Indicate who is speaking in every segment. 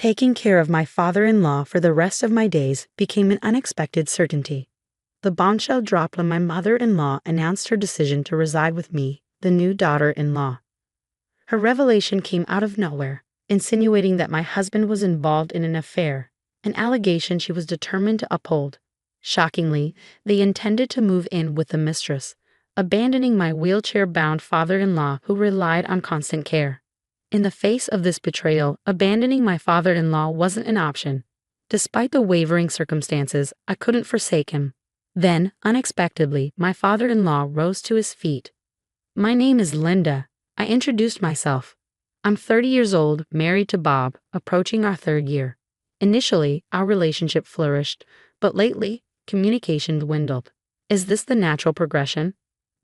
Speaker 1: Taking care of my father-in-law for the rest of my days became an unexpected certainty. The bombshell dropped when my mother-in-law announced her decision to reside with me, the new daughter-in-law. Her revelation came out of nowhere, insinuating that my husband was involved in an affair, an allegation she was determined to uphold. Shockingly, they intended to move in with the mistress, abandoning my wheelchair-bound father-in-law who relied on constant care. In the face of this betrayal, abandoning my father-in-law wasn't an option. Despite the wavering circumstances, I couldn't forsake him. Then, unexpectedly, my father-in-law rose to his feet. "My name is Linda," I introduced myself. "I'm 30 years old, married to Bob, approaching our 3rd year. Initially, our relationship flourished, but lately, communication dwindled. Is this the natural progression?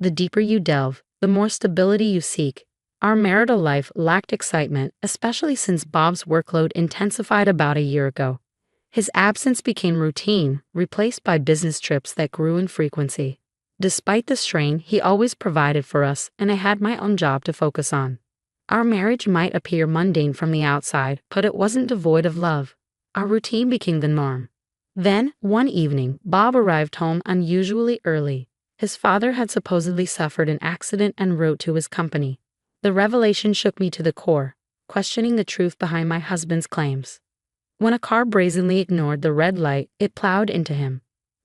Speaker 1: The deeper you delve, the more stability you seek." Our marital life lacked excitement, especially since Bob's workload intensified about a year ago. His absence became routine, replaced by business trips that grew in frequency. Despite the strain, he always provided for us, and I had my own job to focus on. Our marriage might appear mundane from the outside, but it wasn't devoid of love. Our routine became the norm. Then, one evening, Bob arrived home unusually early. His father had supposedly suffered an accident en route to his company. The revelation shook me to the core, questioning the truth behind my husband's claims. When a car brazenly ignored the red light, it plowed into him.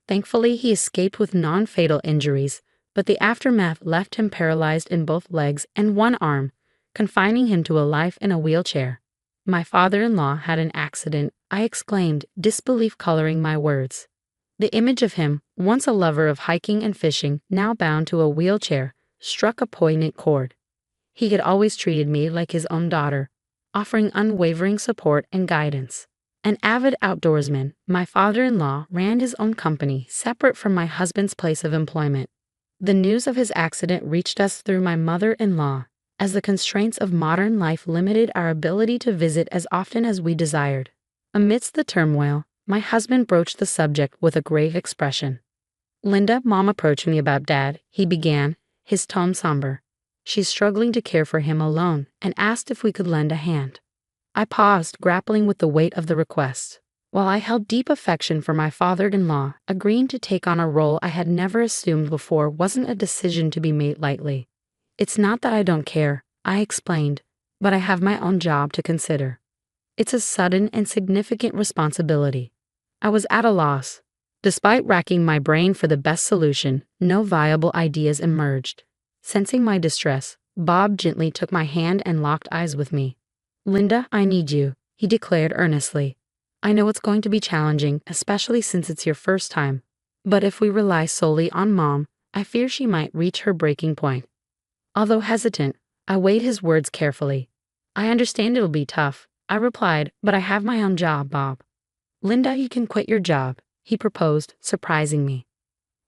Speaker 1: Thankfully, he escaped with non-fatal injuries, but the aftermath left him paralyzed in both legs and one arm, confining him to a life in a wheelchair. "My father-in-law had an accident," I exclaimed, disbelief coloring my words. The image of him, once a lover of hiking and fishing, now bound to a wheelchair, struck a poignant chord. He had always treated me like his own daughter, offering unwavering support and guidance. An avid outdoorsman, my father-in-law ran his own company separate from my husband's place of employment. The news of his accident reached us through my mother-in-law, as the constraints of modern life limited our ability to visit as often as we desired. Amidst the turmoil, my husband broached the subject with a grave expression. "Linda, Mom approached me about Dad," he began, his tone somber. "She's struggling to care for him alone and asked if we could lend a hand." I paused, grappling with the weight of the request. While I held deep affection for my father-in-law, agreeing to take on a role I had never assumed before wasn't a decision to be made lightly. "It's not that I don't care," I explained, "but I have my own job to consider. It's a sudden and significant responsibility." I was at a loss. Despite racking my brain for the best solution, no viable ideas emerged. Sensing my distress, Bob gently took my hand and locked eyes with me. "Linda, I need you," he declared earnestly. "I know it's going to be challenging, especially since it's your first time. But if we rely solely on Mom, I fear she might reach her breaking point." Although hesitant, I weighed his words carefully. "I understand it'll be tough," I replied, "but I have my own job, Bob." "Linda, you can quit your job," he proposed, surprising me.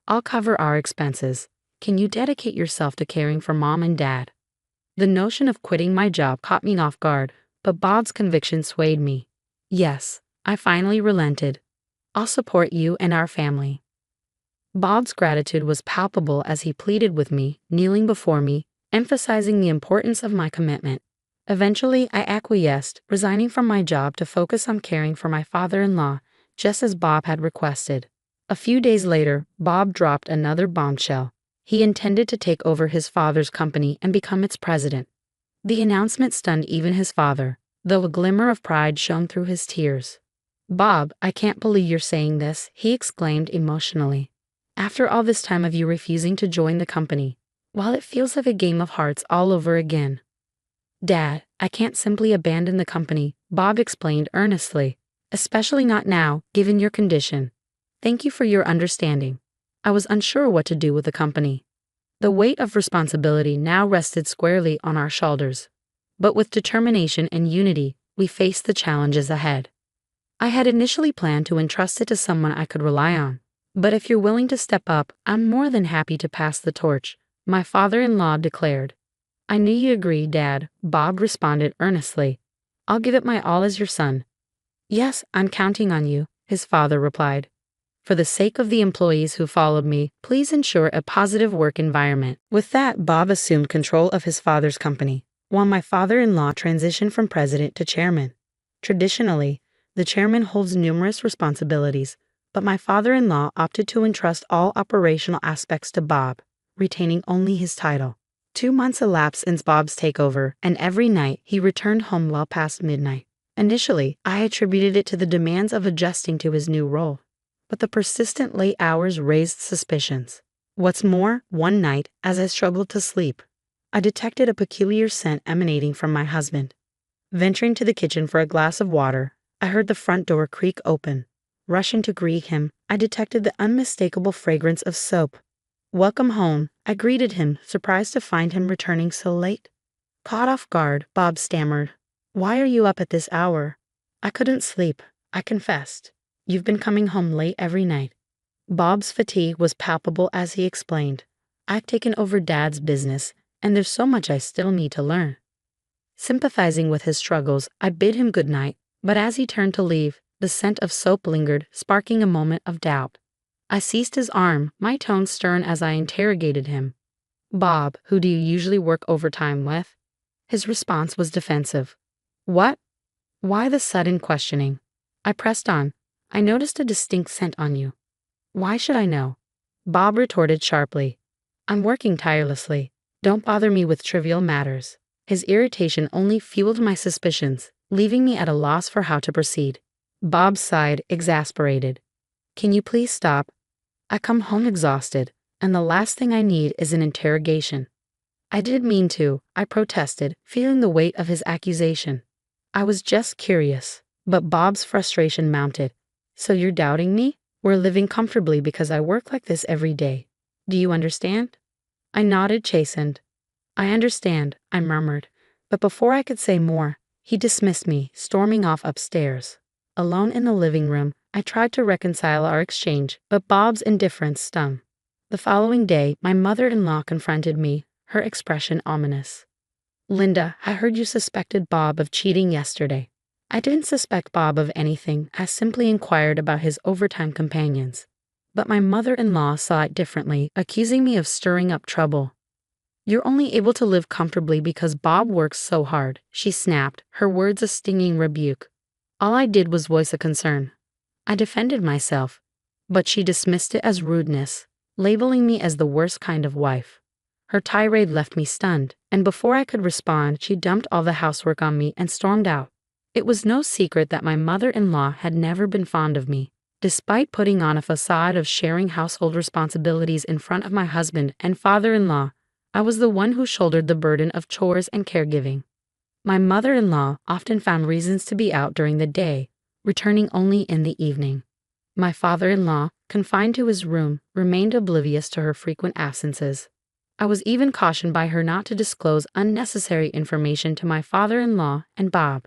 Speaker 1: "I'll cover our expenses. Can you dedicate yourself to caring for Mom and Dad?" The notion of quitting my job caught me off guard, but Bob's conviction swayed me. "Yes," I finally relented. "I'll support you and our family." Bob's gratitude was palpable as he pleaded with me, kneeling before me, emphasizing the importance of my commitment. Eventually, I acquiesced, resigning from my job to focus on caring for my father-in-law, just as Bob had requested. A few days later, Bob dropped another bombshell. He intended to take over his father's company and become its president. The announcement stunned even his father, though a glimmer of pride shone through his tears. "Bob, I can't believe you're saying this," he exclaimed emotionally. "After all this time of you refusing to join the company, while it feels like a game of hearts all over again." "Dad, I can't simply abandon the company," Bob explained earnestly, "especially not now, given your condition. Thank you for your understanding. I was unsure what to do with the company." The weight of responsibility now rested squarely on our shoulders. But with determination and unity, we faced the challenges ahead. I had initially planned to entrust it to someone I could rely on. "But if you're willing to step up, I'm more than happy to pass the torch," my father-in-law declared. "I knew you agreed, Dad," Bob responded earnestly. "I'll give it my all as your son." "Yes, I'm counting on you," his father replied. "For the sake of the employees who followed me, please ensure a positive work environment." With that, Bob assumed control of his father's company, while my father-in-law transitioned from president to chairman. Traditionally, the chairman holds numerous responsibilities, but my father-in-law opted to entrust all operational aspects to Bob, retaining only his title. 2 months elapsed since Bob's takeover, and every night he returned home well past midnight. Initially, I attributed it to the demands of adjusting to his new role, but the persistent late hours raised suspicions. What's more, one night, as I struggled to sleep, I detected a peculiar scent emanating from my husband. Venturing to the kitchen for a glass of water, I heard the front door creak open. Rushing to greet him, I detected the unmistakable fragrance of soap. "Welcome home," I greeted him, surprised to find him returning so late. Caught off guard, Bob stammered, "Why are you up at this hour?" "I couldn't sleep," I confessed. "You've been coming home late every night." Bob's fatigue was palpable as he explained, "I've taken over Dad's business, and there's so much I still need to learn." Sympathizing with his struggles, I bid him good night, but as he turned to leave, the scent of soap lingered, sparking a moment of doubt. I seized his arm, my tone stern as I interrogated him. "Bob, who do you usually work overtime with?" His response was defensive. "What? Why the sudden questioning?" I pressed on. "I noticed a distinct scent on you." "Why should I know?" Bob retorted sharply. "I'm working tirelessly. Don't bother me with trivial matters." His irritation only fueled my suspicions, leaving me at a loss for how to proceed. Bob sighed, exasperated. "Can you please stop? I come home exhausted, and the last thing I need is an interrogation." "I didn't mean to," I protested, feeling the weight of his accusation. "I was just curious." But Bob's frustration mounted. "So you're doubting me? We're living comfortably because I work like this every day. Do you understand?" I nodded, chastened. "I understand," I murmured, but before I could say more, he dismissed me, storming off upstairs. Alone in the living room, I tried to reconcile our exchange, but Bob's indifference stung. The following day, my mother-in-law confronted me, her expression ominous. "Linda, I heard you suspected Bob of cheating yesterday." I didn't suspect Bob of anything, I simply inquired about his overtime companions. But my mother-in-law saw it differently, accusing me of stirring up trouble. "You're only able to live comfortably because Bob works so hard," she snapped, her words a stinging rebuke. All I did was voice a concern. I defended myself, but she dismissed it as rudeness, labeling me as the worst kind of wife. Her tirade left me stunned, and before I could respond, she dumped all the housework on me and stormed out. It was no secret that my mother-in-law had never been fond of me. Despite putting on a facade of sharing household responsibilities in front of my husband and father-in-law, I was the one who shouldered the burden of chores and caregiving. My mother-in-law often found reasons to be out during the day, returning only in the evening. My father-in-law, confined to his room, remained oblivious to her frequent absences. I was even cautioned by her not to disclose unnecessary information to my father-in-law and Bob.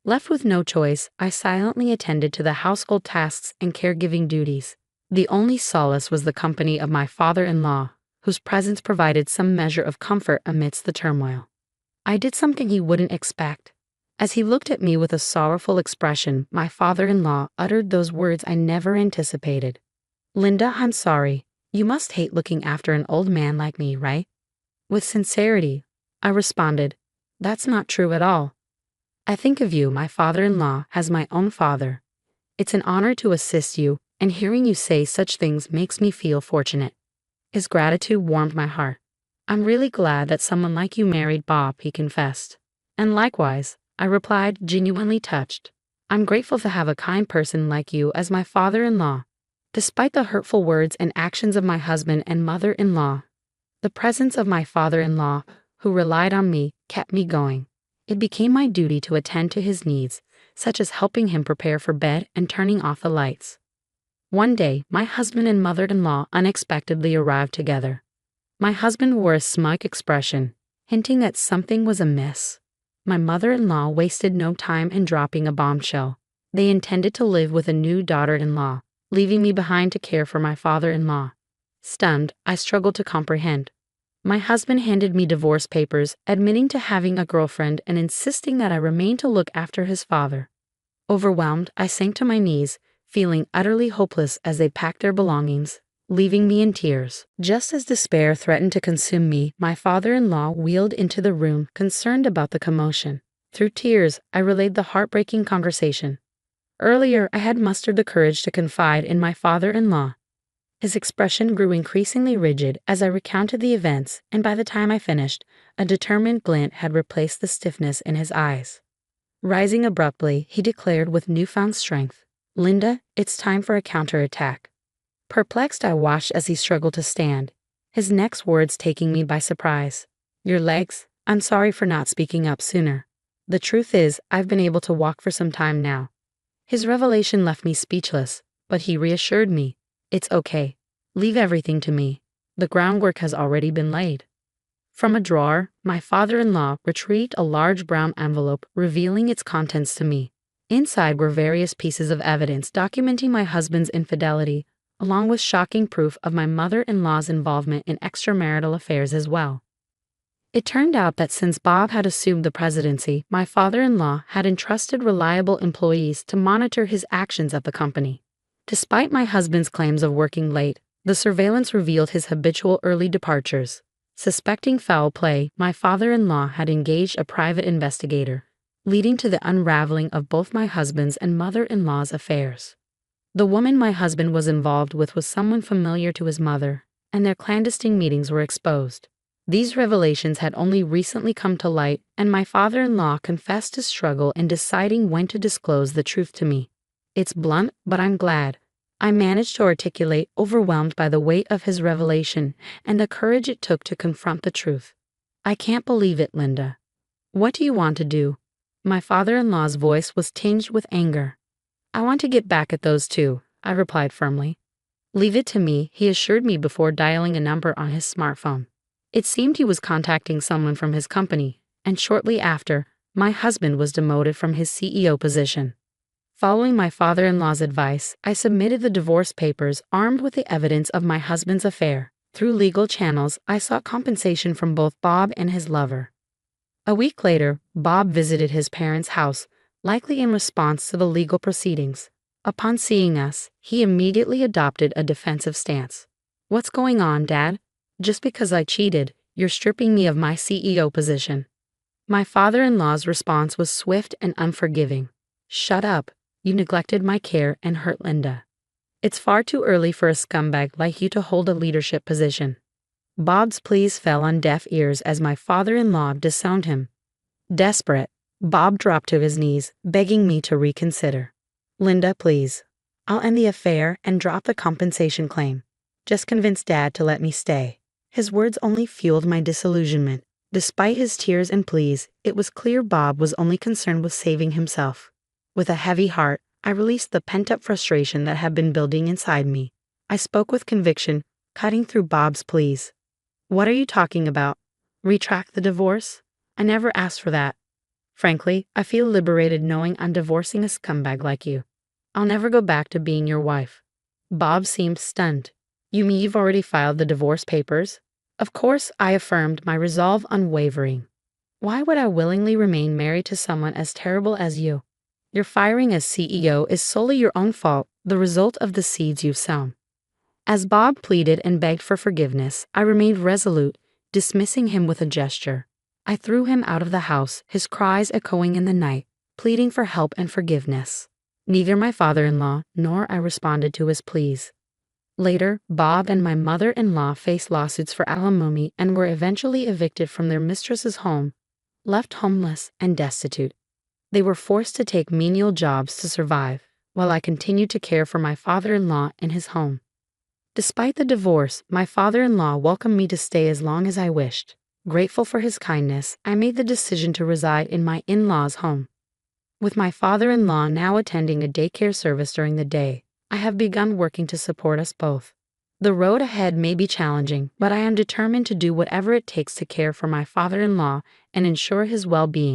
Speaker 1: Left with no choice, I silently attended to the household tasks and caregiving duties. The only solace was the company of my father-in-law, whose presence provided some measure of comfort amidst the turmoil. I did something he wouldn't expect. As he looked at me with a sorrowful expression, my father-in-law uttered those words I never anticipated. "Linda, I'm sorry. You must hate looking after an old man like me, right?" With sincerity, I responded, "That's not true at all. I think of you, my father-in-law, as my own father. It's an honor to assist you, and hearing you say such things makes me feel fortunate." His gratitude warmed my heart. "I'm really glad that someone like you married Bob," he confessed. "And likewise," I replied, genuinely touched. "I'm grateful to have a kind person like you as my father-in-law." Despite the hurtful words and actions of my husband and mother-in-law, the presence of my father-in-law, who relied on me, kept me going. It became my duty to attend to his needs, such as helping him prepare for bed and turning off the lights. One day, my husband and mother-in-law unexpectedly arrived together. My husband wore a smug expression, hinting that something was amiss. My mother-in-law wasted no time in dropping a bombshell. They intended to live with a new daughter-in-law, leaving me behind to care for my father-in-law. Stunned, I struggled to comprehend. My husband handed me divorce papers, admitting to having a girlfriend and insisting that I remain to look after his father. Overwhelmed, I sank to my knees, feeling utterly hopeless as they packed their belongings, leaving me in tears. Just as despair threatened to consume me, my father-in-law wheeled into the room, concerned about the commotion. Through tears, I relayed the heartbreaking conversation. Earlier, I had mustered the courage to confide in my father-in-law. His expression grew increasingly rigid as I recounted the events, and by the time I finished, a determined glint had replaced the stiffness in his eyes. Rising abruptly, he declared with newfound strength, "Linda, it's time for a counterattack." Perplexed, I watched as he struggled to stand, his next words taking me by surprise. "Your legs? I'm sorry for not speaking up sooner. The truth is, I've been able to walk for some time now." His revelation left me speechless, but he reassured me. "It's okay. Leave everything to me. The groundwork has already been laid." From a drawer, my father-in-law retrieved a large brown envelope, revealing its contents to me. Inside were various pieces of evidence documenting my husband's infidelity, along with shocking proof of my mother-in-law's involvement in extramarital affairs as well. It turned out that since Bob had assumed the presidency, my father-in-law had entrusted reliable employees to monitor his actions at the company. Despite my husband's claims of working late, the surveillance revealed his habitual early departures. Suspecting foul play, my father-in-law had engaged a private investigator, leading to the unraveling of both my husband's and mother-in-law's affairs. The woman my husband was involved with was someone familiar to his mother, and their clandestine meetings were exposed. These revelations had only recently come to light, and my father-in-law confessed his struggle in deciding when to disclose the truth to me. "It's blunt, but I'm glad," I managed to articulate, overwhelmed by the weight of his revelation and the courage it took to confront the truth. "I can't believe it, Linda. What do you want to do?" My father-in-law's voice was tinged with anger. "I want to get back at those two," I replied firmly. "Leave it to me," he assured me before dialing a number on his smartphone. It seemed he was contacting someone from his company, and shortly after, my husband was demoted from his CEO position. Following my father-in-law's advice, I submitted the divorce papers armed with the evidence of my husband's affair. Through legal channels, I sought compensation from both Bob and his lover. A week later, Bob visited his parents' house, likely in response to the legal proceedings. Upon seeing us, he immediately adopted a defensive stance. "What's going on, Dad? Just because I cheated, you're stripping me of my CEO position." My father-in-law's response was swift and unforgiving. "Shut up. You neglected my care and hurt Linda. It's far too early for a scumbag like you to hold a leadership position." Bob's pleas fell on deaf ears as my father-in-law disowned him. Desperate, Bob dropped to his knees, begging me to reconsider. "Linda, please. I'll end the affair and drop the compensation claim. Just convince Dad to let me stay." His words only fueled my disillusionment. Despite his tears and pleas, it was clear Bob was only concerned with saving himself. With a heavy heart, I released the pent-up frustration that had been building inside me. I spoke with conviction, cutting through Bob's pleas. "What are you talking about? Retract the divorce? I never asked for that. Frankly, I feel liberated knowing I'm divorcing a scumbag like you. I'll never go back to being your wife." Bob seemed stunned. "You mean you've already filed the divorce papers?" Of course, I affirmed, my resolve unwavering. "Why would I willingly remain married to someone as terrible as you? Your firing as CEO is solely your own fault, the result of the seeds you've sown." As Bob pleaded and begged for forgiveness, I remained resolute, dismissing him with a gesture. I threw him out of the house, his cries echoing in the night, pleading for help and forgiveness. Neither my father-in-law nor I responded to his pleas. Later, Bob and my mother-in-law faced lawsuits for alimony and were eventually evicted from their mistress's home, left homeless and destitute. They were forced to take menial jobs to survive, while I continued to care for my father-in-law in his home. Despite the divorce, my father-in-law welcomed me to stay as long as I wished. Grateful for his kindness, I made the decision to reside in my in-laws' home. With my father-in-law now attending a daycare service during the day, I have begun working to support us both. The road ahead may be challenging, but I am determined to do whatever it takes to care for my father-in-law and ensure his well-being.